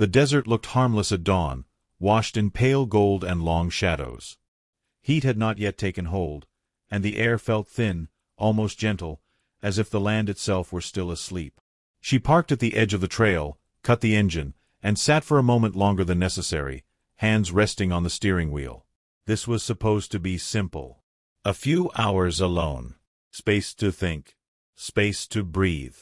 The desert looked harmless at dawn, washed in pale gold and long shadows. Heat had not yet taken hold, and the air felt thin, almost gentle, as if the land itself were still asleep. She parked at the edge of the trail, cut the engine, and sat for a moment longer than necessary, hands resting on the steering wheel. This was supposed to be simple. A few hours alone. Space to think. Space to breathe.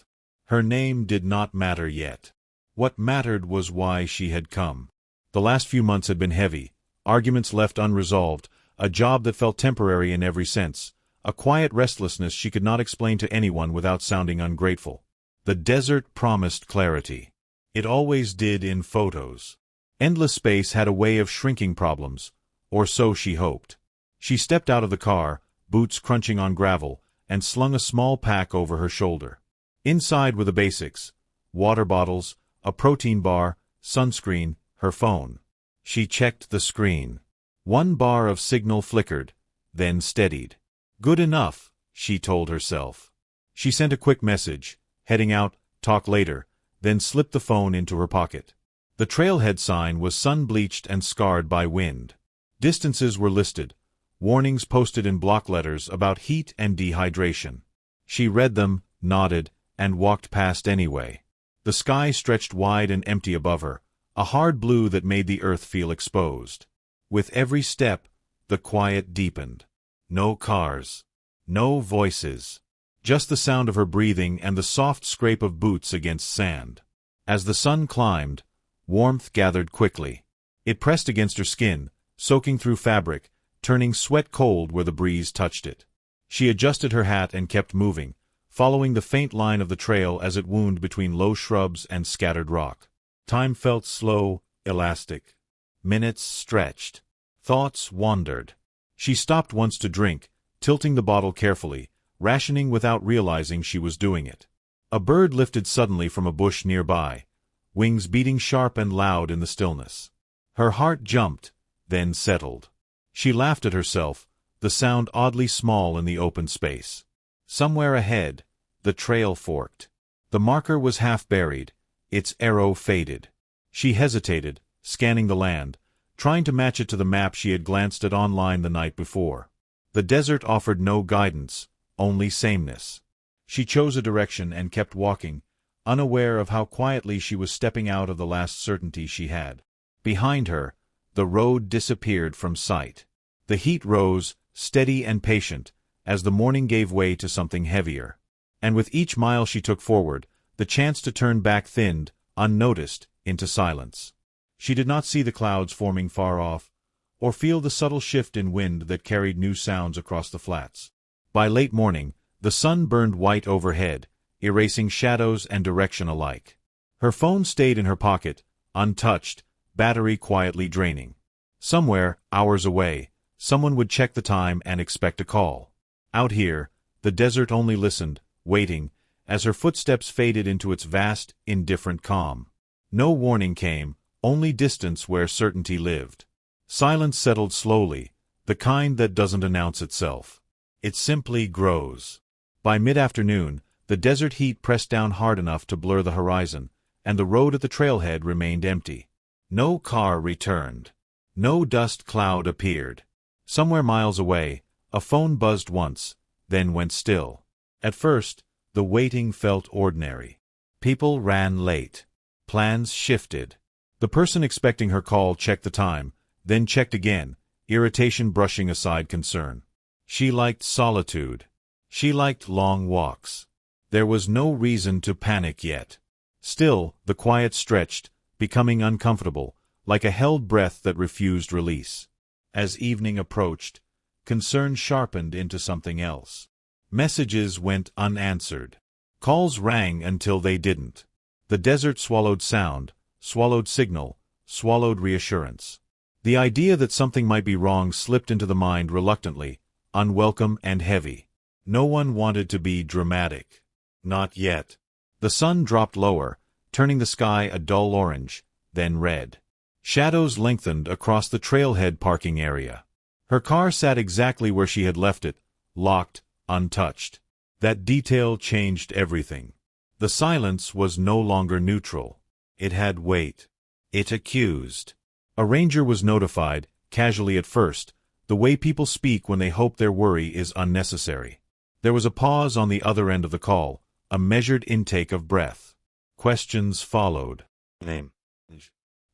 Her name did not matter yet. What mattered was why she had come. The last few months had been heavy, arguments left unresolved, a job that felt temporary in every sense, a quiet restlessness she could not explain to anyone without sounding ungrateful. The desert promised clarity. It always did in photos. Endless space had a way of shrinking problems, or so she hoped. She stepped out of the car, boots crunching on gravel, and slung a small pack over her shoulder. Inside were the basics: water bottles, a protein bar, sunscreen, her phone. She checked the screen. One bar of signal flickered, then steadied. Good enough, she told herself. She sent a quick message, heading out, talk later, then slipped the phone into her pocket. The trailhead sign was sun-bleached and scarred by wind. Distances were listed, warnings posted in block letters about heat and dehydration. She read them, nodded, and walked past anyway. The sky stretched wide and empty above her, a hard blue that made the earth feel exposed. With every step, the quiet deepened. No cars. No voices. Just the sound of her breathing and the soft scrape of boots against sand. As the sun climbed, warmth gathered quickly. It pressed against her skin, soaking through fabric, turning sweat cold where the breeze touched it. She adjusted her hat and kept moving, following the faint line of the trail as it wound between low shrubs and scattered rock. Time felt slow, elastic. Minutes stretched. Thoughts wandered. She stopped once to drink, tilting the bottle carefully, rationing without realizing she was doing it. A bird lifted suddenly from a bush nearby, wings beating sharp and loud in the stillness. Her heart jumped, then settled. She laughed at herself, the sound oddly small in the open space. Somewhere ahead, the trail forked. The marker was half buried, its arrow faded. She hesitated, scanning the land, trying to match it to the map she had glanced at online the night before. The desert offered no guidance, only sameness. She chose a direction and kept walking, unaware of how quietly she was stepping out of the last certainty she had. Behind her, the road disappeared from sight. The heat rose, steady and patient, as the morning gave way to something heavier. And with each mile she took forward, the chance to turn back thinned, unnoticed, into silence. She did not see the clouds forming far off, or feel the subtle shift in wind that carried new sounds across the flats. By late morning, the sun burned white overhead, erasing shadows and direction alike. Her phone stayed in her pocket, untouched, battery quietly draining. Somewhere, hours away, someone would check the time and expect a call. Out here, the desert only listened, waiting, as her footsteps faded into its vast, indifferent calm. No warning came, only distance where certainty lived. Silence settled slowly, the kind that doesn't announce itself. It simply grows. By mid-afternoon, the desert heat pressed down hard enough to blur the horizon, and the road at the trailhead remained empty. No car returned. No dust cloud appeared. Somewhere miles away, a phone buzzed once, then went still. At first, the waiting felt ordinary. People ran late. Plans shifted. The person expecting her call checked the time, then checked again, irritation brushing aside concern. She liked solitude. She liked long walks. There was no reason to panic yet. Still, the quiet stretched, becoming uncomfortable, like a held breath that refused release. As evening approached, concern sharpened into something else. Messages went unanswered. Calls rang until they didn't. The desert swallowed sound, swallowed signal, swallowed reassurance. The idea that something might be wrong slipped into the mind reluctantly, unwelcome and heavy. No one wanted to be dramatic. Not yet. The sun dropped lower, turning the sky a dull orange, then red. Shadows lengthened across the trailhead parking area. Her car sat exactly where she had left it, locked, untouched. That detail changed everything. The silence was no longer neutral. It had weight. It accused. A ranger was notified, casually at first, the way people speak when they hope their worry is unnecessary. There was a pause on the other end of the call, a measured intake of breath. Questions followed. Name.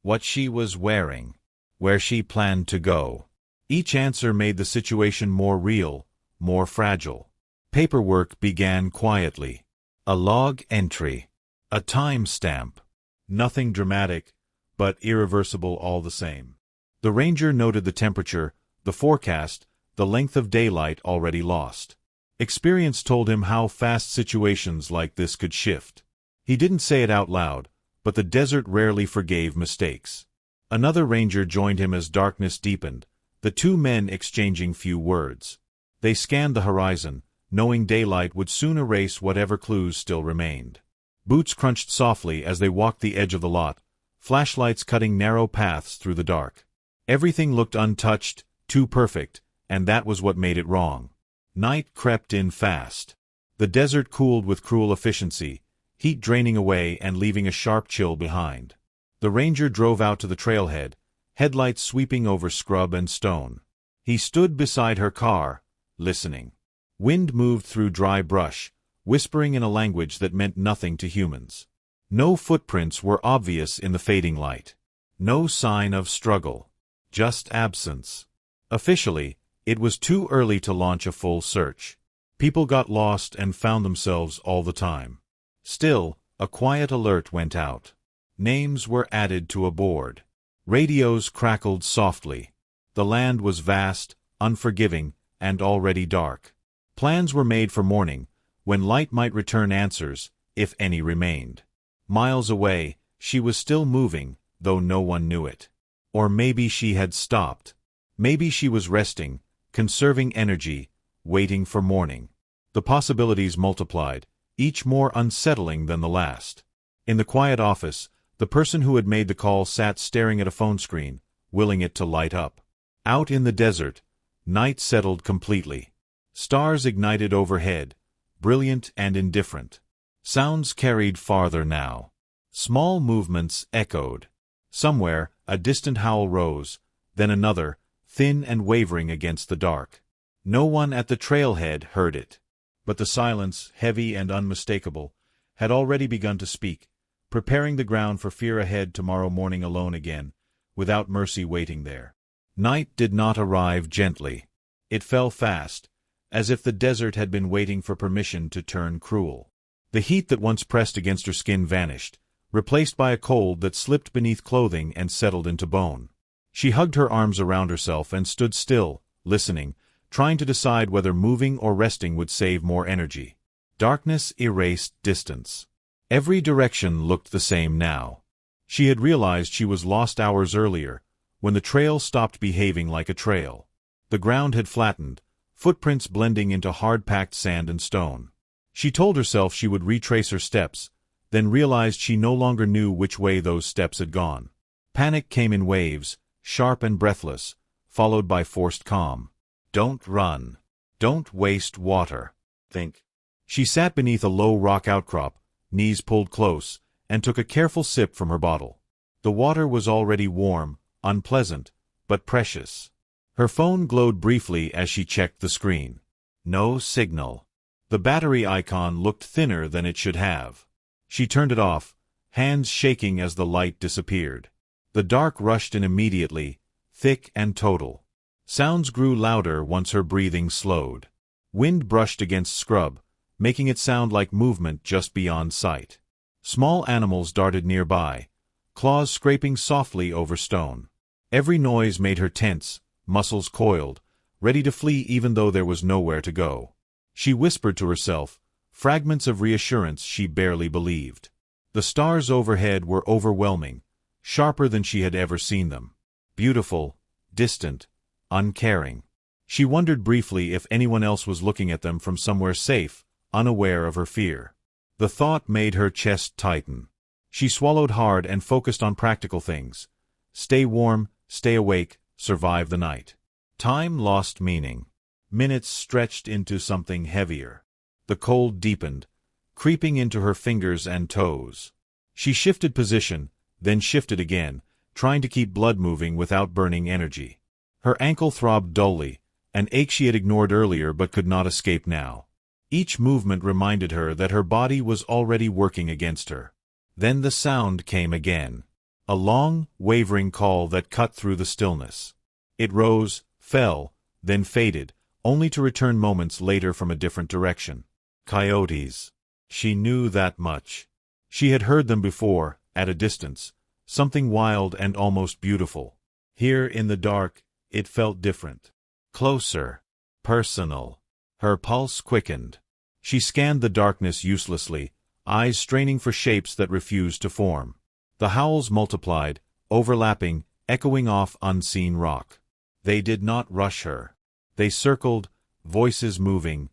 What she was wearing. Where she planned to go. Each answer made the situation more real, more fragile. Paperwork began quietly. A log entry. A time stamp. Nothing dramatic, but irreversible all the same. The ranger noted the temperature, the forecast, the length of daylight already lost. Experience told him how fast situations like this could shift. He didn't say it out loud, but the desert rarely forgave mistakes. Another ranger joined him as darkness deepened, the two men exchanging few words. They scanned the horizon, knowing daylight would soon erase whatever clues still remained. Boots crunched softly as they walked the edge of the lot, flashlights cutting narrow paths through the dark. Everything looked untouched, too perfect, and that was what made it wrong. Night crept in fast. The desert cooled with cruel efficiency, heat draining away and leaving a sharp chill behind. The ranger drove out to the trailhead, headlights sweeping over scrub and stone. He stood beside her car, listening. Wind moved through dry brush, whispering in a language that meant nothing to humans. No footprints were obvious in the fading light. No sign of struggle. Just absence. Officially, it was too early to launch a full search. People got lost and found themselves all the time. Still, a quiet alert went out. Names were added to a board. Radios crackled softly. The land was vast, unforgiving, and already dark. Plans were made for morning, when light might return answers, if any remained. Miles away, she was still moving, though no one knew it. Or maybe she had stopped. Maybe she was resting, conserving energy, waiting for morning. The possibilities multiplied, each more unsettling than the last. In the quiet office, the person who had made the call sat staring at a phone screen, willing it to light up. Out in the desert, night settled completely. Stars ignited overhead, brilliant and indifferent. Sounds carried farther now. Small movements echoed. Somewhere, a distant howl rose, then another, thin and wavering against the dark. No one at the trailhead heard it. But the silence, heavy and unmistakable, had already begun to speak, preparing the ground for fear ahead tomorrow morning alone again, without mercy waiting there. Night did not arrive gently. It fell fast, as if the desert had been waiting for permission to turn cruel. The heat that once pressed against her skin vanished, replaced by a cold that slipped beneath clothing and settled into bone. She hugged her arms around herself and stood still, listening, trying to decide whether moving or resting would save more energy. Darkness erased distance. Every direction looked the same now. She had realized she was lost hours earlier, when the trail stopped behaving like a trail. The ground had flattened, footprints blending into hard-packed sand and stone. She told herself she would retrace her steps, then realized she no longer knew which way those steps had gone. Panic came in waves, sharp and breathless, followed by forced calm. Don't run. Don't waste water. Think. She sat beneath a low rock outcrop, knees pulled close, and took a careful sip from her bottle. The water was already warm, unpleasant, but precious. Her phone glowed briefly as she checked the screen. No signal. The battery icon looked thinner than it should have. She turned it off, hands shaking as the light disappeared. The dark rushed in immediately, thick and total. Sounds grew louder once her breathing slowed. Wind brushed against scrub, making it sound like movement just beyond sight. Small animals darted nearby, claws scraping softly over stone. Every noise made her tense, muscles coiled, ready to flee even though there was nowhere to go. She whispered to herself, fragments of reassurance she barely believed. The stars overhead were overwhelming, sharper than she had ever seen them. Beautiful, distant, uncaring. She wondered briefly if anyone else was looking at them from somewhere safe, unaware of her fear. The thought made her chest tighten. She swallowed hard and focused on practical things. Stay warm, stay awake, survive the night. Time lost meaning. Minutes stretched into something heavier. The cold deepened, creeping into her fingers and toes. She shifted position, then shifted again, trying to keep blood moving without burning energy. Her ankle throbbed dully, an ache she had ignored earlier but could not escape now. Each movement reminded her that her body was already working against her. Then the sound came again. A long, wavering call that cut through the stillness. It rose, fell, then faded, only to return moments later from a different direction. Coyotes. She knew that much. She had heard them before, at a distance, something wild and almost beautiful. Here in the dark, it felt different. Closer. Personal. Her pulse quickened. She scanned the darkness uselessly, eyes straining for shapes that refused to form. The howls multiplied, overlapping, echoing off unseen rock. They did not rush her. They circled, voices moving,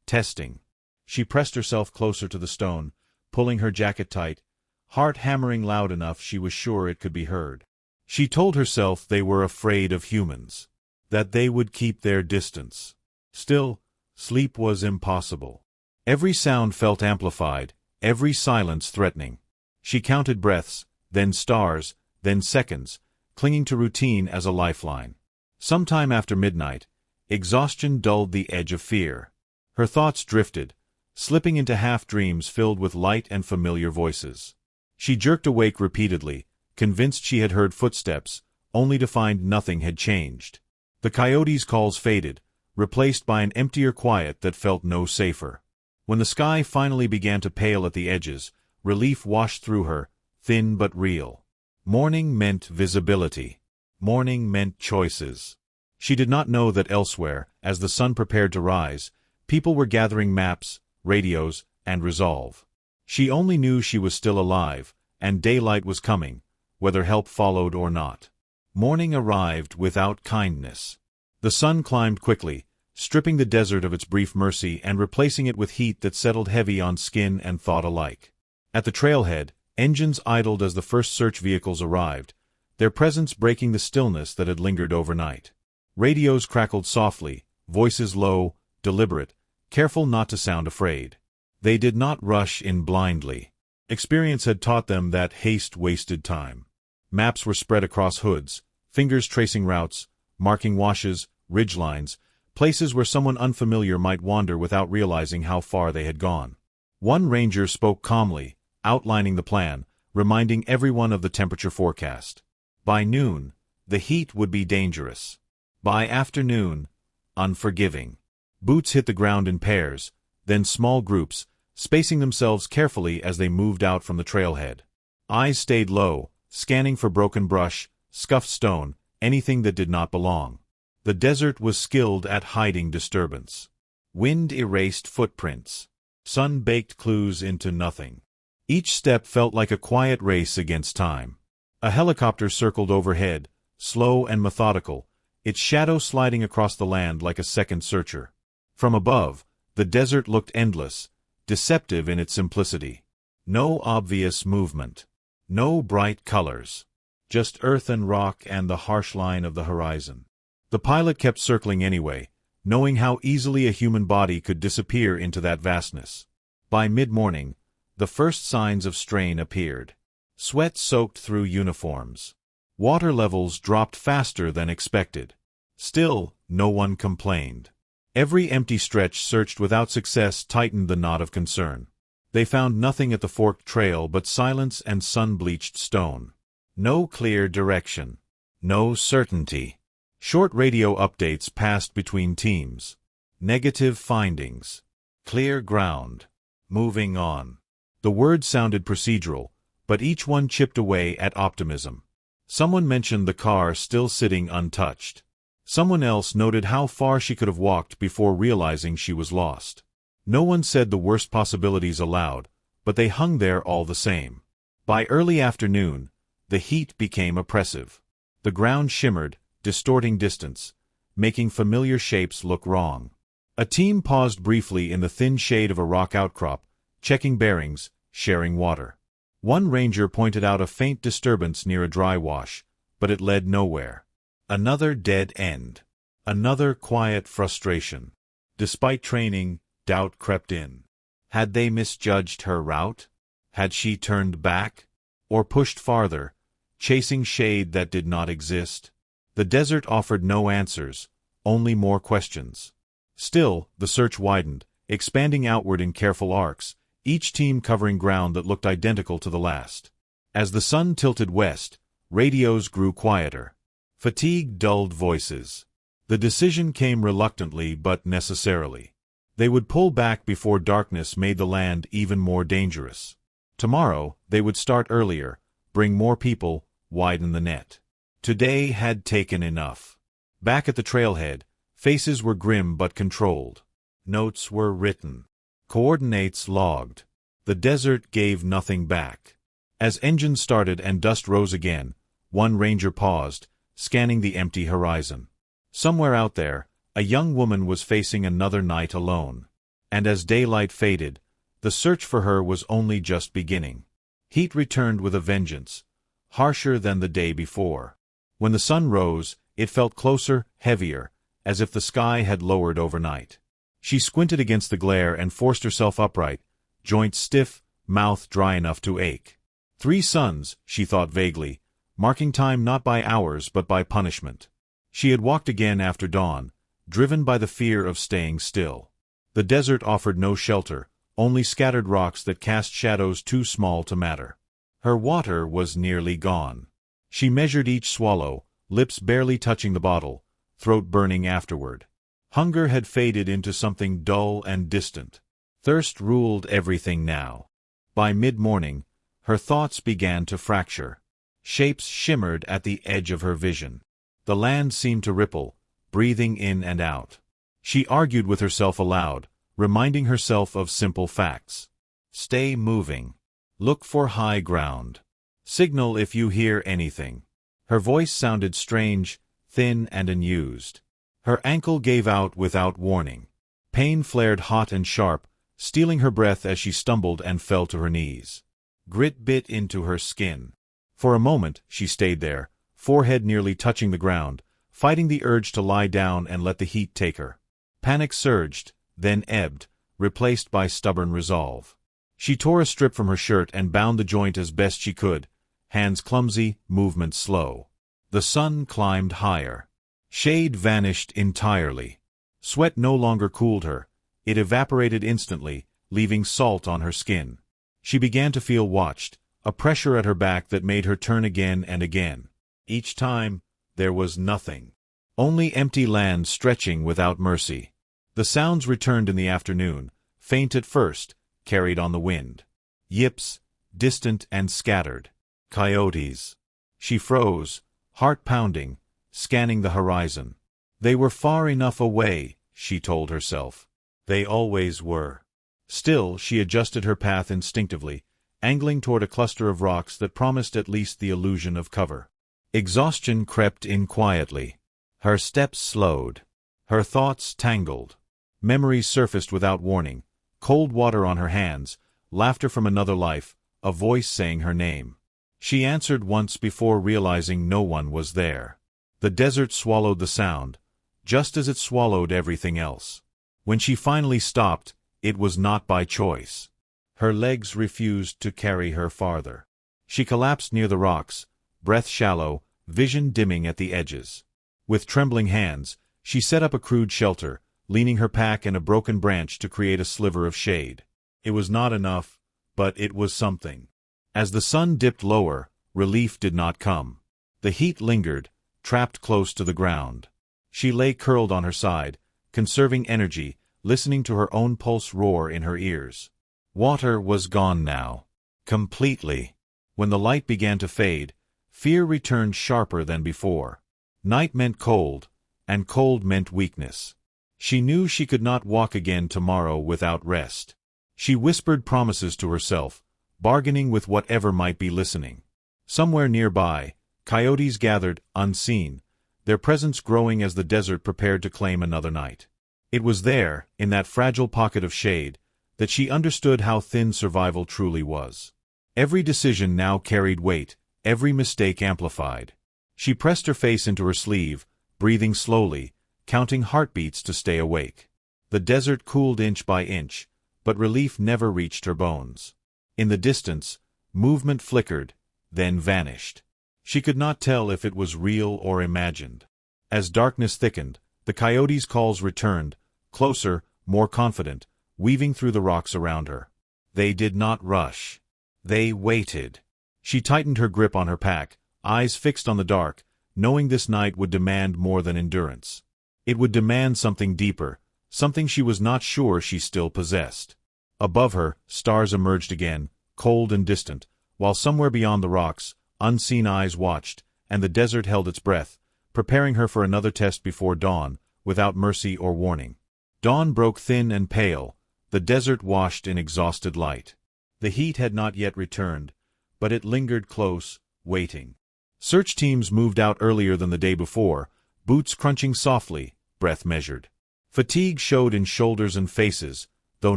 testing. She pressed herself closer to the stone, pulling her jacket tight, heart hammering loud enough she was sure it could be heard. She told herself they were afraid of humans, that they would keep their distance. Still, sleep was impossible. Every sound felt amplified, every silence threatening. She counted breaths, then stars, then seconds, clinging to routine as a lifeline. Sometime after midnight, exhaustion dulled the edge of fear. Her thoughts drifted, slipping into half-dreams filled with light and familiar voices. She jerked awake repeatedly, convinced she had heard footsteps, only to find nothing had changed. The coyotes' calls faded, replaced by an emptier quiet that felt no safer. When the sky finally began to pale at the edges, relief washed through her, thin but real. Morning meant visibility. Morning meant choices. She did not know that elsewhere, as the sun prepared to rise, people were gathering maps, radios, and resolve. She only knew she was still alive, and daylight was coming, whether help followed or not. Morning arrived without kindness. The sun climbed quickly, stripping the desert of its brief mercy and replacing it with heat that settled heavy on skin and thought alike. At the trailhead, engines idled as the first search vehicles arrived, their presence breaking the stillness that had lingered overnight. Radios crackled softly, voices low, deliberate, careful not to sound afraid. They did not rush in blindly. Experience had taught them that haste wasted time. Maps were spread across hoods, fingers tracing routes, marking washes, ridgelines, places where someone unfamiliar might wander without realizing how far they had gone. One ranger spoke calmly, outlining the plan, reminding everyone of the temperature forecast. By noon, the heat would be dangerous. By afternoon, unforgiving. Boots hit the ground in pairs, then small groups, spacing themselves carefully as they moved out from the trailhead. Eyes stayed low, scanning for broken brush, scuffed stone, anything that did not belong. The desert was skilled at hiding disturbance. Wind erased footprints. Sun baked clues into nothing. Each step felt like a quiet race against time. A helicopter circled overhead, slow and methodical, its shadow sliding across the land like a second searcher. From above, the desert looked endless, deceptive in its simplicity. No obvious movement. No bright colors. Just earth and rock and the harsh line of the horizon. The pilot kept circling anyway, knowing how easily a human body could disappear into that vastness. By mid-morning, the first signs of strain appeared. Sweat soaked through uniforms. Water levels dropped faster than expected. Still, no one complained. Every empty stretch searched without success tightened the knot of concern. They found nothing at the forked trail but silence and sun-bleached stone. No clear direction. No certainty. Short radio updates passed between teams. Negative findings. Clear ground. Moving on. The words sounded procedural, but each one chipped away at optimism. Someone mentioned the car still sitting untouched. Someone else noted how far she could have walked before realizing she was lost. No one said the worst possibilities aloud, but they hung there all the same. By early afternoon, the heat became oppressive. The ground shimmered, distorting distance, making familiar shapes look wrong. A team paused briefly in the thin shade of a rock outcrop, checking bearings, sharing water. One ranger pointed out a faint disturbance near a dry wash, but it led nowhere. Another dead end. Another quiet frustration. Despite training, doubt crept in. Had they misjudged her route? Had she turned back? or pushed farther, chasing shade that did not exist? The desert offered no answers, only more questions. Still, the search widened, expanding outward in careful arcs, each team covering ground that looked identical to the last. As the sun tilted west, radios grew quieter. Fatigue dulled voices. The decision came reluctantly but necessarily. They would pull back before darkness made the land even more dangerous. Tomorrow, they would start earlier, bring more people, widen the net. Today had taken enough. Back at the trailhead, faces were grim but controlled. Notes were written. Coordinates logged. The desert gave nothing back. As engines started and dust rose again, one ranger paused, scanning the empty horizon. Somewhere out there, a young woman was facing another night alone. And as daylight faded, the search for her was only just beginning. Heat returned with a vengeance, harsher than the day before. When the sun rose, it felt closer, heavier, as if the sky had lowered overnight. She squinted against the glare and forced herself upright, joints stiff, mouth dry enough to ache. 3 suns, she thought vaguely, marking time not by hours but by punishment. She had walked again after dawn, driven by the fear of staying still. The desert offered no shelter, only scattered rocks that cast shadows too small to matter. Her water was nearly gone. She measured each swallow, lips barely touching the bottle, throat burning afterward. Hunger had faded into something dull and distant. Thirst ruled everything now. By mid-morning, her thoughts began to fracture. Shapes shimmered at the edge of her vision. The land seemed to ripple, breathing in and out. She argued with herself aloud, reminding herself of simple facts. Stay moving. Look for high ground. Signal if you hear anything. Her voice sounded strange, thin and unused. Her ankle gave out without warning. Pain flared hot and sharp, stealing her breath as she stumbled and fell to her knees. Grit bit into her skin. For a moment, she stayed there, forehead nearly touching the ground, fighting the urge to lie down and let the heat take her. Panic surged, then ebbed, replaced by stubborn resolve. She tore a strip from her shirt and bound the joint as best she could, hands clumsy, movement slow. The sun climbed higher. Shade vanished entirely. Sweat no longer cooled her. It evaporated instantly, leaving salt on her skin. She began to feel watched, a pressure at her back that made her turn again and again. Each time, there was nothing. Only empty land stretching without mercy. The sounds returned in the afternoon, faint at first, carried on the wind. Yips, distant and scattered. Coyotes. She froze, heart pounding, scanning the horizon. They were far enough away, she told herself. They always were. Still, she adjusted her path instinctively, angling toward a cluster of rocks that promised at least the illusion of cover. Exhaustion crept in quietly. Her steps slowed. Her thoughts tangled. Memories surfaced without warning. Cold water on her hands, laughter from another life, a voice saying her name. She answered once before realizing no one was there. The desert swallowed the sound, just as it swallowed everything else. When she finally stopped, it was not by choice. Her legs refused to carry her farther. She collapsed near the rocks, breath shallow, vision dimming at the edges. With trembling hands, she set up a crude shelter, leaning her pack and a broken branch to create a sliver of shade. It was not enough, but it was something. As the sun dipped lower, relief did not come. The heat lingered, trapped close to the ground. She lay curled on her side, conserving energy, listening to her own pulse roar in her ears. Water was gone now. Completely. When the light began to fade, fear returned sharper than before. Night meant cold, and cold meant weakness. She knew she could not walk again tomorrow without rest. She whispered promises to herself, bargaining with whatever might be listening. Somewhere nearby, coyotes gathered, unseen, their presence growing as the desert prepared to claim another night. It was there, in that fragile pocket of shade, that she understood how thin survival truly was. Every decision now carried weight, every mistake amplified. She pressed her face into her sleeve, breathing slowly, counting heartbeats to stay awake. The desert cooled inch by inch, but relief never reached her bones. In the distance, movement flickered, then vanished. She could not tell if it was real or imagined. As darkness thickened, the coyotes' calls returned, closer, more confident, weaving through the rocks around her. They did not rush. They waited. She tightened her grip on her pack, eyes fixed on the dark, knowing this night would demand more than endurance. It would demand something deeper, something she was not sure she still possessed. Above her, stars emerged again, cold and distant, while somewhere beyond the rocks, unseen eyes watched, and the desert held its breath, preparing her for another test before dawn, without mercy or warning. Dawn broke thin and pale, the desert washed in exhausted light. The heat had not yet returned, but it lingered close, waiting. Search teams moved out earlier than the day before, boots crunching softly, breath measured. Fatigue showed in shoulders and faces, though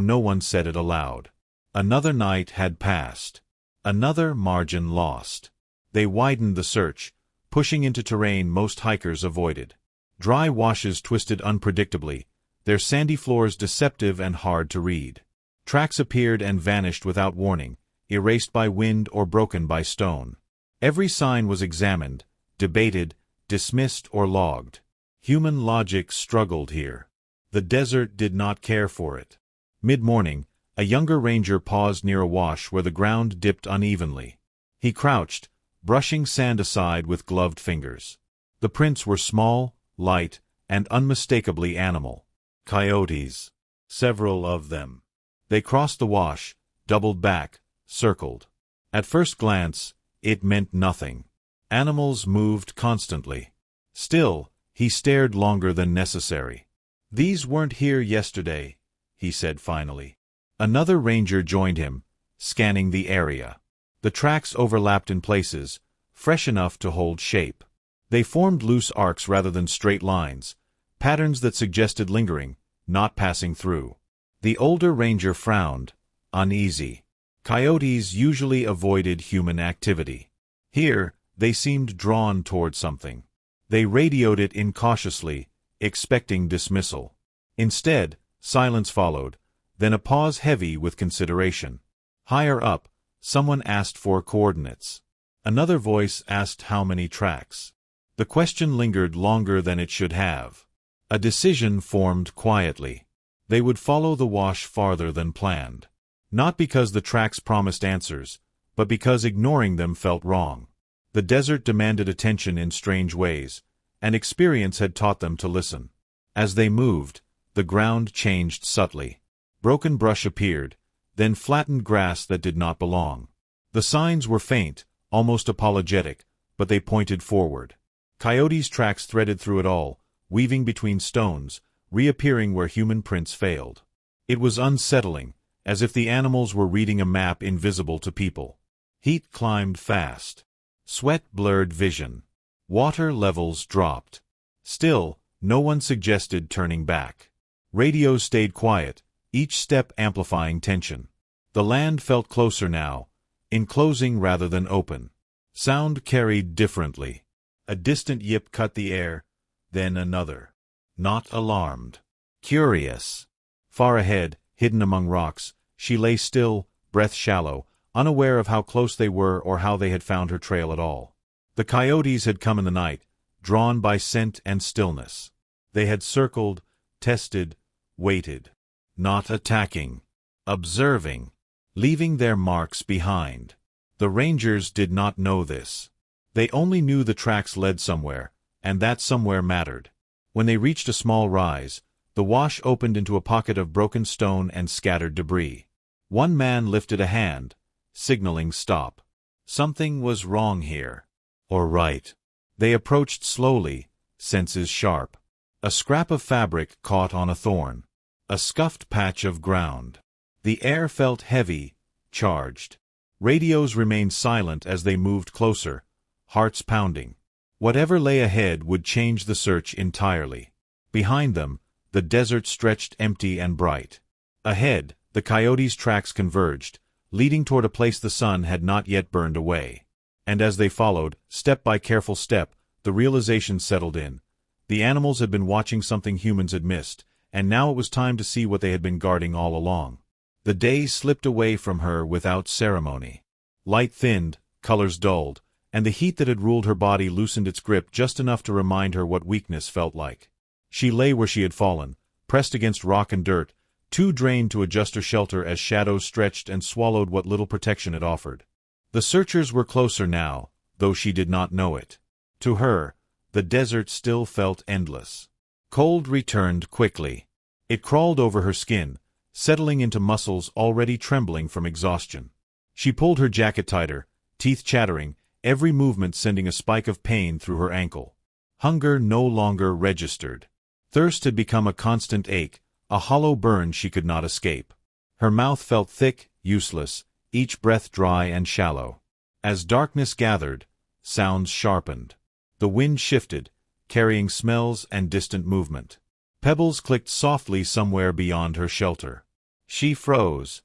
no one said it aloud. Another night had passed. Another margin lost. They widened the search, pushing into terrain most hikers avoided. Dry washes twisted unpredictably, their sandy floors deceptive and hard to read. Tracks appeared and vanished without warning, erased by wind or broken by stone. Every sign was examined, debated, dismissed or logged. Human logic struggled here. The desert did not care for it. Mid-morning, a younger ranger paused near a wash where the ground dipped unevenly. He crouched, brushing sand aside with gloved fingers. The prints were small, light, and unmistakably animal. Coyotes. Several of them. They crossed the wash, doubled back, circled. At first glance, it meant nothing. Animals moved constantly. Still, he stared longer than necessary. "These weren't here yesterday," he said finally. Another ranger joined him, scanning the area. The tracks overlapped in places, fresh enough to hold shape. They formed loose arcs rather than straight lines, patterns that suggested lingering, not passing through. The older ranger frowned, uneasy. Coyotes usually avoided human activity. Here, they seemed drawn toward something. They radioed it incautiously, expecting dismissal. Instead, silence followed, then a pause heavy with consideration. Higher up, someone asked for coordinates. Another voice asked how many tracks. The question lingered longer than it should have. A decision formed quietly. They would follow the wash farther than planned. Not because the tracks promised answers, but because ignoring them felt wrong. The desert demanded attention in strange ways, and experience had taught them to listen. As they moved, the ground changed subtly. Broken brush appeared, then flattened grass that did not belong. The signs were faint, almost apologetic, but they pointed forward. Coyotes' tracks threaded through it all, weaving between stones, reappearing where human prints failed. It was unsettling, as if the animals were reading a map invisible to people. Heat climbed fast. Sweat blurred vision. Water levels dropped. Still, no one suggested turning back. Radios stayed quiet, each step amplifying tension. The land felt closer now, enclosing rather than open. Sound carried differently. A distant yip cut the air, then another. Not alarmed. Curious. Far ahead, hidden among rocks, she lay still, breath shallow, unaware of how close they were or how they had found her trail at all. The coyotes had come in the night, drawn by scent and stillness. They had circled, tested, waited. Not attacking. Observing. Leaving their marks behind. The rangers did not know this. They only knew the tracks led somewhere, and that somewhere mattered. When they reached a small rise, the wash opened into a pocket of broken stone and scattered debris. One man lifted a hand, signaling stop. Something was wrong here. Or right. They approached slowly, senses sharp. A scrap of fabric caught on a thorn. A scuffed patch of ground. The air felt heavy, charged. Radios remained silent as they moved closer, hearts pounding. Whatever lay ahead would change the search entirely. Behind them, the desert stretched empty and bright. Ahead, the coyotes' tracks converged, leading toward a place the sun had not yet burned away. And as they followed, step by careful step, the realization settled in. The animals had been watching something humans had missed, and now it was time to see what they had been guarding all along. The day slipped away from her without ceremony. Light thinned, colors dulled, and the heat that had ruled her body loosened its grip just enough to remind her what weakness felt like. She lay where she had fallen, pressed against rock and dirt, too drained to adjust her shelter as shadows stretched and swallowed what little protection it offered. The searchers were closer now, though she did not know it. To her, the desert still felt endless. Cold returned quickly. It crawled over her skin, settling into muscles already trembling from exhaustion. She pulled her jacket tighter, teeth chattering, every movement sending a spike of pain through her ankle. Hunger no longer registered. Thirst had become a constant ache, a hollow burn she could not escape. Her mouth felt thick, useless, each breath dry and shallow. As darkness gathered, sounds sharpened. The wind shifted, carrying smells and distant movement. Pebbles clicked softly somewhere beyond her shelter. She froze,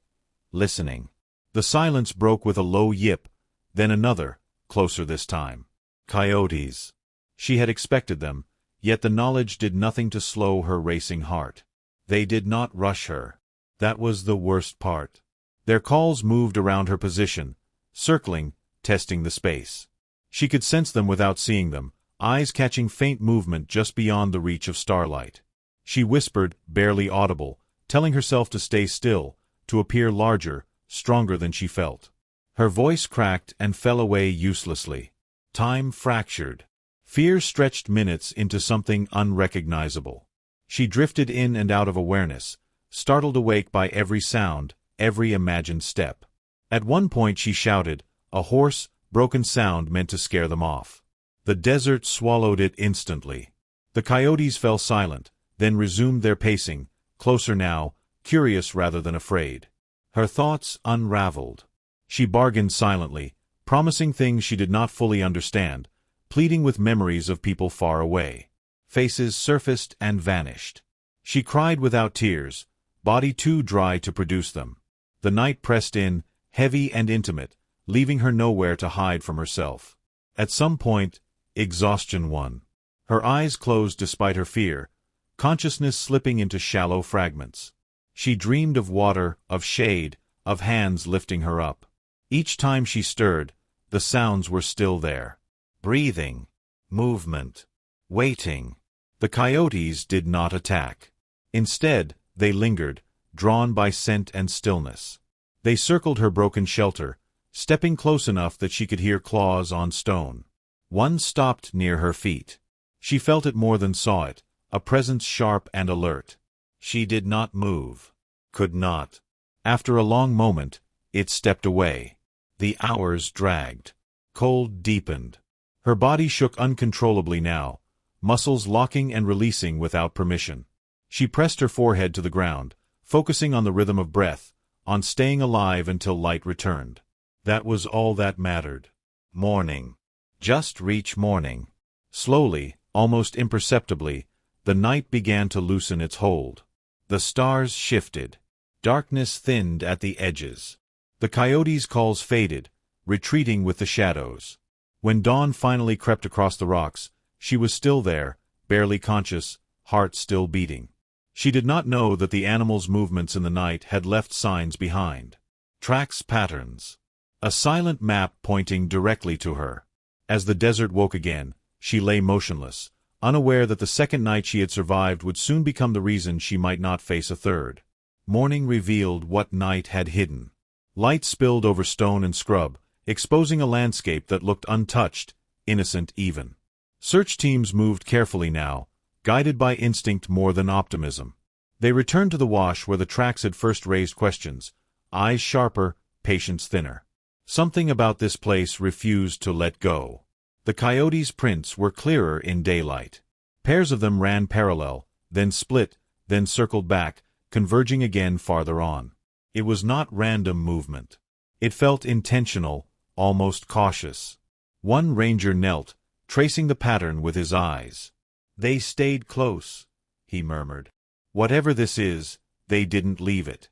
listening. The silence broke with a low yip, then another, closer this time. Coyotes. She had expected them, yet the knowledge did nothing to slow her racing heart. They did not rush her. That was the worst part. Their calls moved around her position, circling, testing the space. She could sense them without seeing them, eyes catching faint movement just beyond the reach of starlight. She whispered, barely audible, telling herself to stay still, to appear larger, stronger than she felt. Her voice cracked and fell away uselessly. Time fractured. Fear stretched minutes into something unrecognizable. She drifted in and out of awareness, startled awake by every sound, every imagined step. At one point she shouted, a hoarse, broken sound meant to scare them off. The desert swallowed it instantly. The coyotes fell silent, then resumed their pacing, closer now, curious rather than afraid. Her thoughts unraveled. She bargained silently, promising things she did not fully understand, pleading with memories of people far away. Faces surfaced and vanished. She cried without tears, body too dry to produce them. The night pressed in, heavy and intimate, leaving her nowhere to hide from herself. At some point, exhaustion won. Her eyes closed despite her fear, consciousness slipping into shallow fragments. She dreamed of water, of shade, of hands lifting her up. Each time she stirred, the sounds were still there. Breathing, movement, waiting. The coyotes did not attack. Instead, they lingered, drawn by scent and stillness. They circled her broken shelter, stepping close enough that she could hear claws on stone. One stopped near her feet. She felt it more than saw it, a presence sharp and alert. She did not move. Could not. After a long moment, it stepped away. The hours dragged. Cold deepened. Her body shook uncontrollably now, muscles locking and releasing without permission. She pressed her forehead to the ground, focusing on the rhythm of breath, on staying alive until light returned. That was all that mattered. Morning. Just reach morning. Slowly, almost imperceptibly, the night began to loosen its hold. The stars shifted. Darkness thinned at the edges. The coyotes' calls faded, retreating with the shadows. When dawn finally crept across the rocks, she was still there, barely conscious, heart still beating. She did not know that the animals' movements in the night had left signs behind. Tracks, patterns. A silent map pointing directly to her. As the desert woke again, she lay motionless, unaware that the second night she had survived would soon become the reason she might not face a third. Morning revealed what night had hidden. Light spilled over stone and scrub, exposing a landscape that looked untouched, innocent even. Search teams moved carefully now, guided by instinct more than optimism. They returned to the wash where the tracks had first raised questions, eyes sharper, patience thinner. Something about this place refused to let go. The coyotes' prints were clearer in daylight. Pairs of them ran parallel, then split, then circled back, converging again farther on. It was not random movement. It felt intentional, almost cautious. One ranger knelt, tracing the pattern with his eyes. They stayed close, he murmured. Whatever this is, they didn't leave it.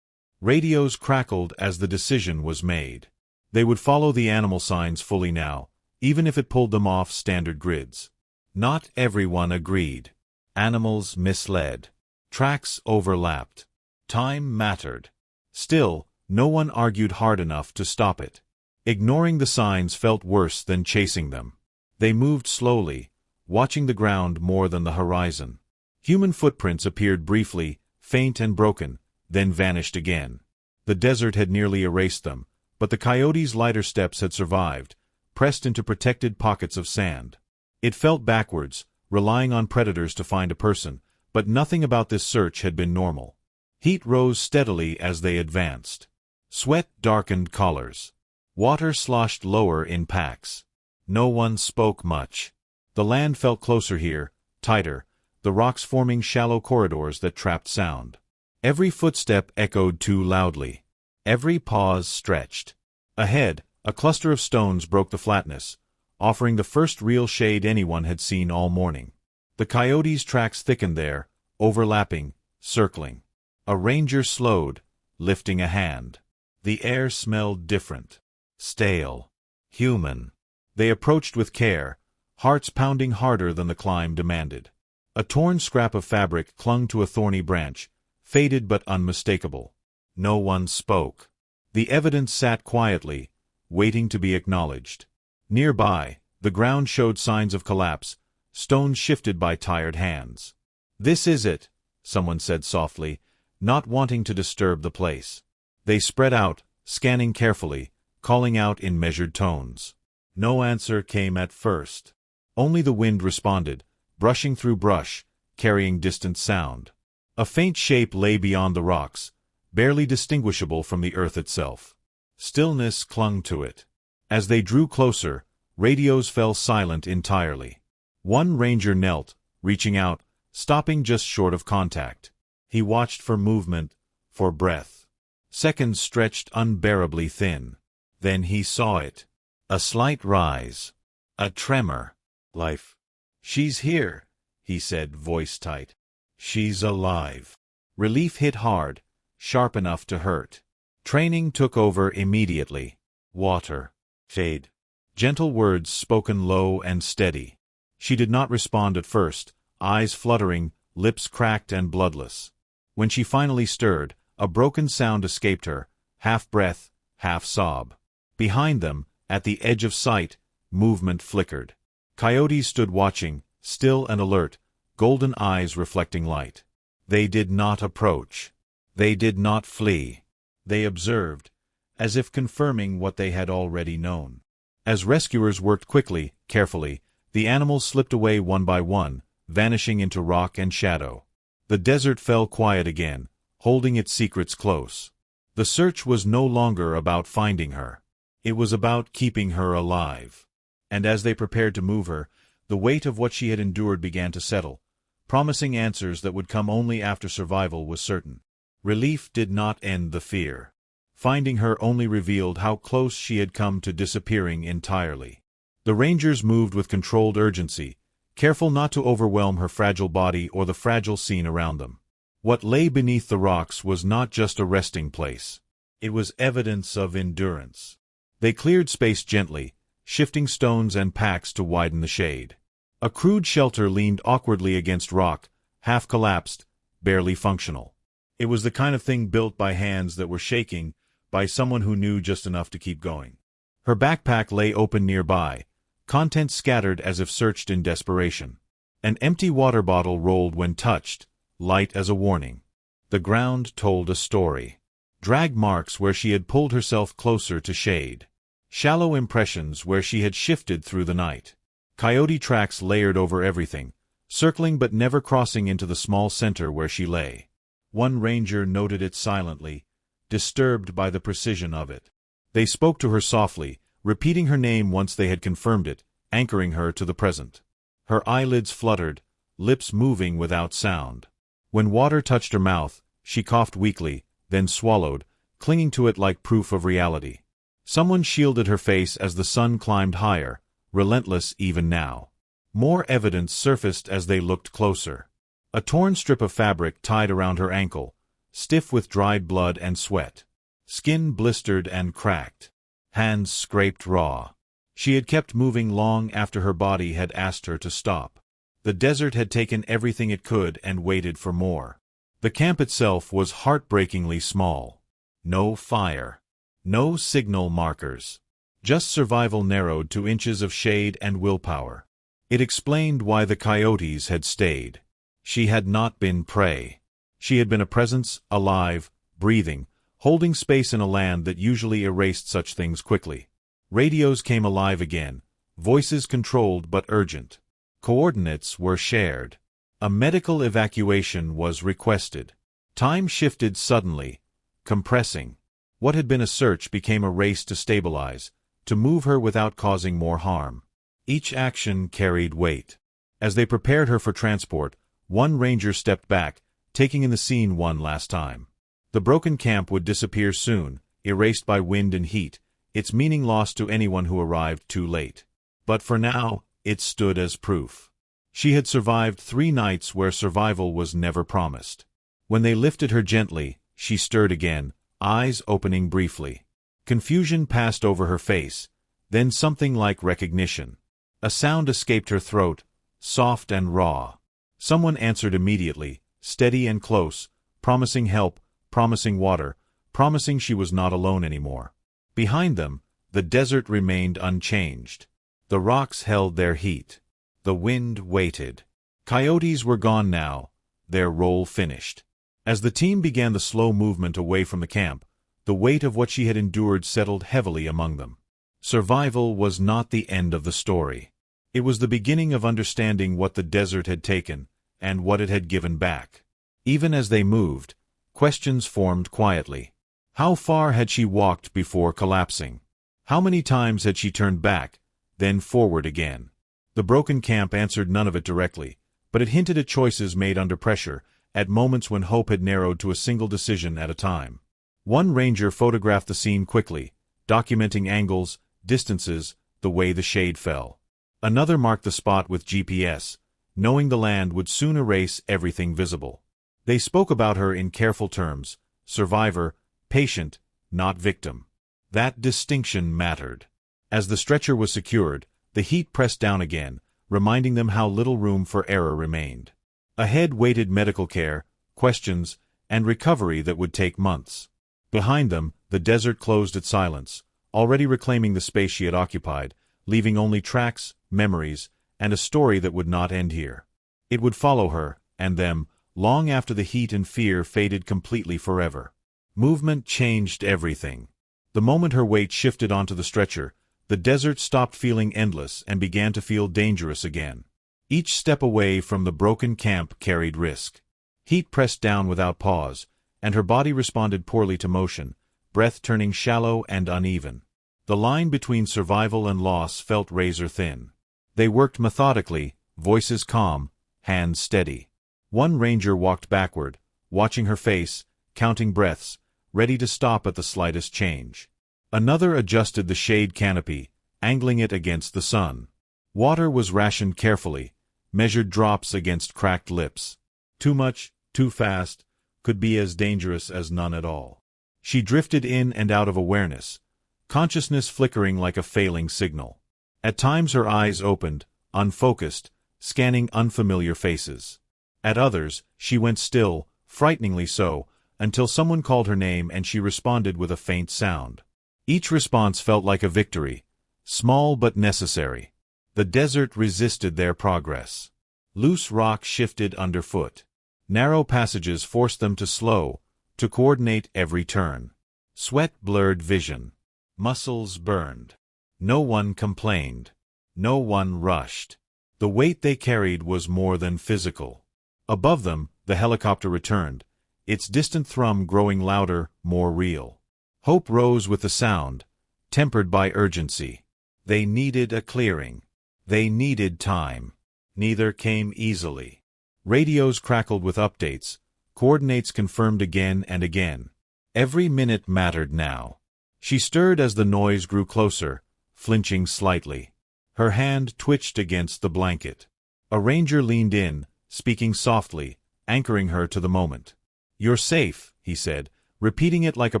Radios crackled as the decision was made. They would follow the animal signs fully now, even if it pulled them off standard grids. Not everyone agreed. Animals misled. Tracks overlapped. Time mattered. Still, no one argued hard enough to stop it. Ignoring the signs felt worse than chasing them. They moved slowly, watching the ground more than the horizon. Human footprints appeared briefly, faint and broken, then vanished again. The desert had nearly erased them, but the coyotes' lighter steps had survived, pressed into protected pockets of sand. It felt backwards, relying on predators to find a person, but nothing about this search had been normal. Heat rose steadily as they advanced. Sweat darkened collars. Water sloshed lower in packs. No one spoke much. The land felt closer here, tighter, the rocks forming shallow corridors that trapped sound. Every footstep echoed too loudly. Every pause stretched. Ahead, a cluster of stones broke the flatness, offering the first real shade anyone had seen all morning. The coyotes' tracks thickened there, overlapping, circling. A ranger slowed, lifting a hand. The air smelled different. Stale. Human. They approached with care, hearts pounding harder than the climb demanded. A torn scrap of fabric clung to a thorny branch, faded but unmistakable. No one spoke. The evidence sat quietly, waiting to be acknowledged. Nearby, the ground showed signs of collapse, stones shifted by tired hands. "This is it," someone said softly, not wanting to disturb the place. They spread out, scanning carefully, calling out in measured tones. No answer came at first. Only the wind responded, brushing through brush, carrying distant sound. A faint shape lay beyond the rocks, barely distinguishable from the earth itself. Stillness clung to it. As they drew closer, radios fell silent entirely. One ranger knelt, reaching out, stopping just short of contact. He watched for movement, for breath. Seconds stretched unbearably thin. Then he saw it. A slight rise. A tremor. Life. "She's here," he said, voice tight. "She's alive." Relief hit hard, sharp enough to hurt. Training took over immediately. Water. Shade. Gentle words spoken low and steady. She did not respond at first, eyes fluttering, lips cracked and bloodless. When she finally stirred, a broken sound escaped her, half breath, half sob. Behind them, at the edge of sight, movement flickered. Coyotes stood watching, still and alert, golden eyes reflecting light. They did not approach. They did not flee. They observed, as if confirming what they had already known. As rescuers worked quickly, carefully, the animals slipped away one by one, vanishing into rock and shadow. The desert fell quiet again, holding its secrets close. The search was no longer about finding her. It was about keeping her alive. And as they prepared to move her, the weight of what she had endured began to settle, promising answers that would come only after survival was certain. Relief did not end the fear. Finding her only revealed how close she had come to disappearing entirely. The rangers moved with controlled urgency, careful not to overwhelm her fragile body or the fragile scene around them. What lay beneath the rocks was not just a resting place. It was evidence of endurance. They cleared space gently, shifting stones and packs to widen the shade. A crude shelter leaned awkwardly against rock, half collapsed, barely functional. It was the kind of thing built by hands that were shaking, by someone who knew just enough to keep going. Her backpack lay open nearby, contents scattered as if searched in desperation. An empty water bottle rolled when touched, light as a warning. The ground told a story. Drag marks where she had pulled herself closer to shade. Shallow impressions where she had shifted through the night. Coyote tracks layered over everything, circling but never crossing into the small center where she lay. One ranger noted it silently, disturbed by the precision of it. They spoke to her softly, repeating her name once they had confirmed it, anchoring her to the present. Her eyelids fluttered, lips moving without sound. When water touched her mouth, she coughed weakly, then swallowed, clinging to it like proof of reality. Someone shielded her face as the sun climbed higher, relentless even now. More evidence surfaced as they looked closer. A torn strip of fabric tied around her ankle, stiff with dried blood and sweat. Skin blistered and cracked. Hands scraped raw. She had kept moving long after her body had asked her to stop. The desert had taken everything it could and waited for more. The camp itself was heartbreakingly small. No fire. No signal markers. Just survival narrowed to inches of shade and willpower. It explained why the coyotes had stayed. She had not been prey. She had been a presence, alive, breathing, holding space in a land that usually erased such things quickly. Radios came alive again, voices controlled but urgent. Coordinates were shared. A medical evacuation was requested. Time shifted suddenly, compressing. What had been a search became a race to stabilize, to move her without causing more harm. Each action carried weight. As they prepared her for transport, one ranger stepped back, taking in the scene one last time. The broken camp would disappear soon, erased by wind and heat, its meaning lost to anyone who arrived too late. But for now, it stood as proof. She had survived 3 nights where survival was never promised. When they lifted her gently, she stirred again, eyes opening briefly. Confusion passed over her face, then something like recognition. A sound escaped her throat, soft and raw. Someone answered immediately, steady and close, promising help, promising water, promising she was not alone anymore. Behind them, the desert remained unchanged. The rocks held their heat. The wind waited. Coyotes were gone now, their role finished. As the team began the slow movement away from the camp, the weight of what she had endured settled heavily among them. Survival was not the end of the story. It was the beginning of understanding what the desert had taken, and what it had given back. Even as they moved, questions formed quietly. How far had she walked before collapsing? How many times had she turned back, then forward again? The broken camp answered none of it directly, but it hinted at choices made under pressure, at moments when hope had narrowed to a single decision at a time. One ranger photographed the scene quickly, documenting angles, distances, the way the shade fell. Another marked the spot with GPS, knowing the land would soon erase everything visible. They spoke about her in careful terms: survivor, patient, not victim. That distinction mattered. As the stretcher was secured, the heat pressed down again, reminding them how little room for error remained. Ahead waited medical care, questions, and recovery that would take months. Behind them, the desert closed its silence, already reclaiming the space she had occupied, leaving only tracks, memories, and a story that would not end here. It would follow her, and them, long after the heat and fear faded completely forever. Movement changed everything. The moment her weight shifted onto the stretcher, the desert stopped feeling endless and began to feel dangerous again. Each step away from the broken camp carried risk. Heat pressed down without pause, and her body responded poorly to motion, breath turning shallow and uneven. The line between survival and loss felt razor-thin. They worked methodically, voices calm, hands steady. One ranger walked backward, watching her face, counting breaths, ready to stop at the slightest change. Another adjusted the shade canopy, angling it against the sun. Water was rationed carefully, measured drops against cracked lips. Too much, too fast, could be as dangerous as none at all. She drifted in and out of awareness, consciousness flickering like a failing signal. At times her eyes opened, unfocused, scanning unfamiliar faces. At others, she went still, frighteningly so, until someone called her name and she responded with a faint sound. Each response felt like a victory, small but necessary. The desert resisted their progress. Loose rock shifted underfoot. Narrow passages forced them to slow, to coordinate every turn. Sweat blurred vision. Muscles burned. No one complained. No one rushed. The weight they carried was more than physical. Above them, the helicopter returned, its distant thrum growing louder, more real. Hope rose with the sound, tempered by urgency. They needed a clearing. They needed time. Neither came easily. Radios crackled with updates, coordinates confirmed again and again. Every minute mattered now. She stirred as the noise grew closer, flinching slightly. Her hand twitched against the blanket. A ranger leaned in, speaking softly, anchoring her to the moment. "You're safe," he said, repeating it like a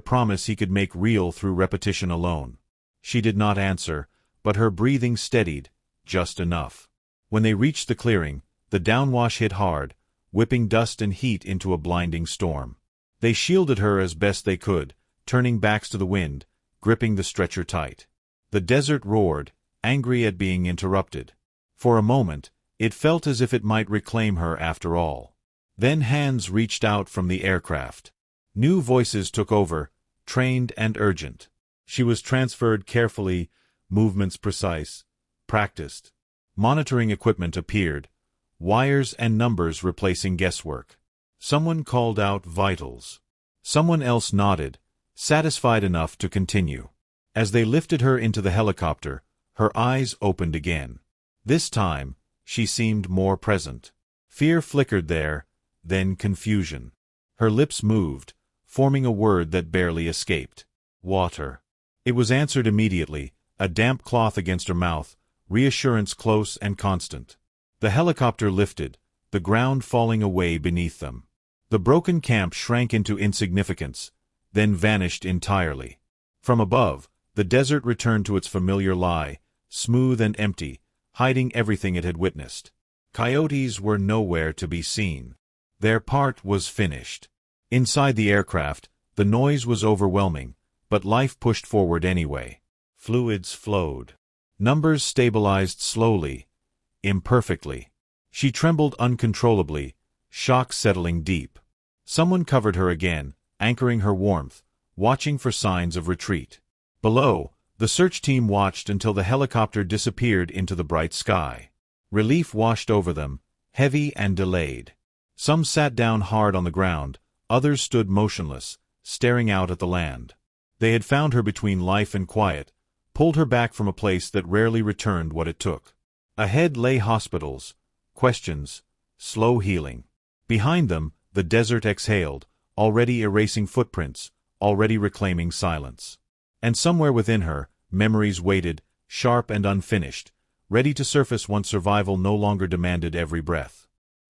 promise he could make real through repetition alone. She did not answer, but her breathing steadied, just enough. When they reached the clearing, the downwash hit hard, whipping dust and heat into a blinding storm. They shielded her as best they could, turning backs to the wind, gripping the stretcher tight. The desert roared, angry at being interrupted. For a moment, it felt as if it might reclaim her after all. Then hands reached out from the aircraft. New voices took over, trained and urgent. She was transferred carefully, movements precise, practiced. Monitoring equipment appeared, wires and numbers replacing guesswork. Someone called out vitals. Someone else nodded, satisfied enough to continue. As they lifted her into the helicopter, her eyes opened again. This time, she seemed more present. Fear flickered there, then confusion. Her lips moved, forming a word that barely escaped. Water. It was answered immediately, a damp cloth against her mouth, reassurance close and constant. The helicopter lifted, the ground falling away beneath them. The broken camp shrank into insignificance, then vanished entirely. From above, the desert returned to its familiar lie, smooth and empty, hiding everything it had witnessed. Coyotes were nowhere to be seen. Their part was finished. Inside the aircraft, the noise was overwhelming, but life pushed forward anyway. Fluids flowed. Numbers stabilized slowly, imperfectly. She trembled uncontrollably, shock settling deep. Someone covered her again, anchoring her warmth, watching for signs of retreat. Below, the search team watched until the helicopter disappeared into the bright sky. Relief washed over them, heavy and delayed. Some sat down hard on the ground, others stood motionless, staring out at the land. They had found her between life and quiet, pulled her back from a place that rarely returned what it took. Ahead lay hospitals, questions, slow healing. Behind them, the desert exhaled, already erasing footprints, already reclaiming silence. And somewhere within her, memories waited, sharp and unfinished, ready to surface once survival no longer demanded every breath.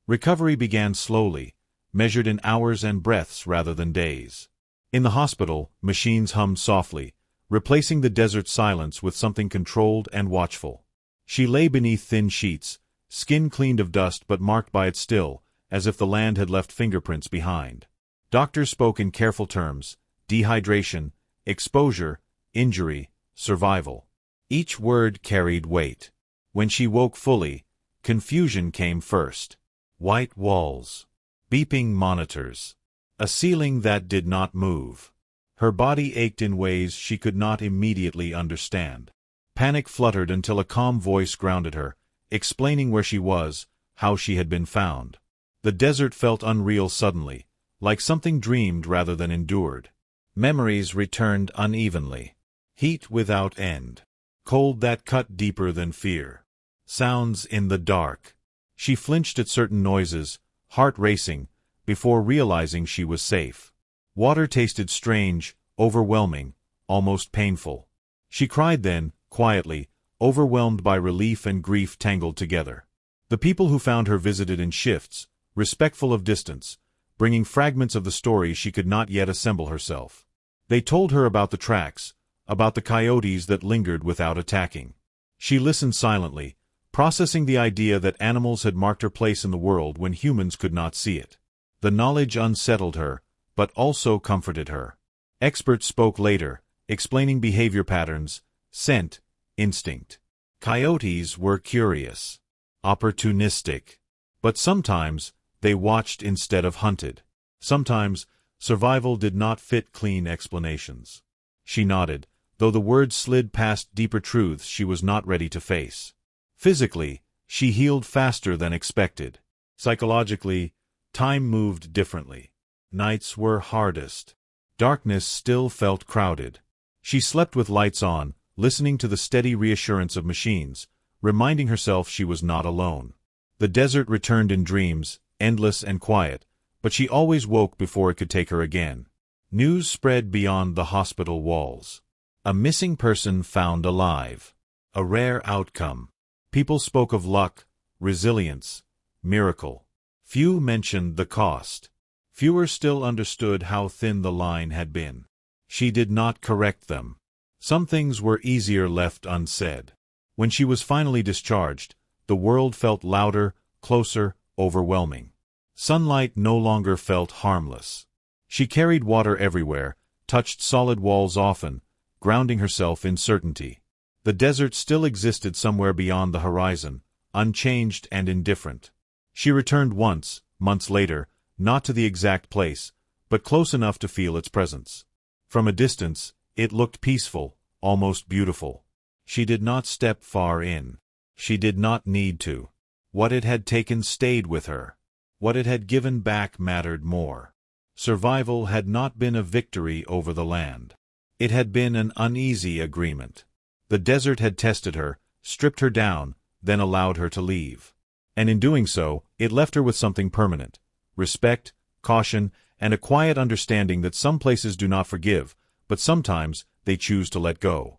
Recovery began slowly, measured in hours and breaths rather than days. In the hospital, machines hummed softly, replacing the desert silence with something controlled and watchful. She lay beneath thin sheets, skin cleaned of dust but marked by it still, as if the land had left fingerprints behind. Doctors spoke in careful terms: dehydration, exposure, injury, survival. Each word carried weight. When she woke fully, confusion came first. White walls. Beeping monitors. A ceiling that did not move. Her body ached in ways she could not immediately understand. Panic fluttered until a calm voice grounded her, explaining where she was, how she had been found. The desert felt unreal suddenly, like something dreamed rather than endured. Memories returned unevenly. Heat without end. Cold that cut deeper than fear. Sounds in the dark. She flinched at certain noises, heart racing, before realizing she was safe. Water tasted strange, overwhelming, almost painful. She cried then, quietly, overwhelmed by relief and grief tangled together. The people who found her visited in shifts, respectful of distance, bringing fragments of the story she could not yet assemble herself. They told her about the tracks, about the coyotes that lingered without attacking. She listened silently, processing the idea that animals had marked her place in the world when humans could not see it. The knowledge unsettled her, but also comforted her. Experts spoke later, explaining behavior patterns, scent, instinct. Coyotes were curious, opportunistic. But sometimes, they watched instead of hunted. Sometimes, survival did not fit clean explanations. She nodded, though the words slid past deeper truths she was not ready to face. Physically, she healed faster than expected. Psychologically, time moved differently. Nights were hardest. Darkness still felt crowded. She slept with lights on, listening to the steady reassurance of machines, reminding herself she was not alone. The desert returned in dreams, endless and quiet, but she always woke before it could take her again. News spread beyond the hospital walls. A missing person found alive. A rare outcome. People spoke of luck, resilience, miracle. Few mentioned the cost. Fewer still understood how thin the line had been. She did not correct them. Some things were easier left unsaid. When she was finally discharged, the world felt louder, closer, overwhelming. Sunlight no longer felt harmless. She carried water everywhere, touched solid walls often, grounding herself in certainty. The desert still existed somewhere beyond the horizon, unchanged and indifferent. She returned once, months later, not to the exact place, but close enough to feel its presence. From a distance, it looked peaceful, almost beautiful. She did not step far in. She did not need to. What it had taken stayed with her. What it had given back mattered more. Survival had not been a victory over the land. It had been an uneasy agreement. The desert had tested her, stripped her down, then allowed her to leave. And in doing so, it left her with something permanent: respect, caution, and a quiet understanding that some places do not forgive, but sometimes they choose to let go.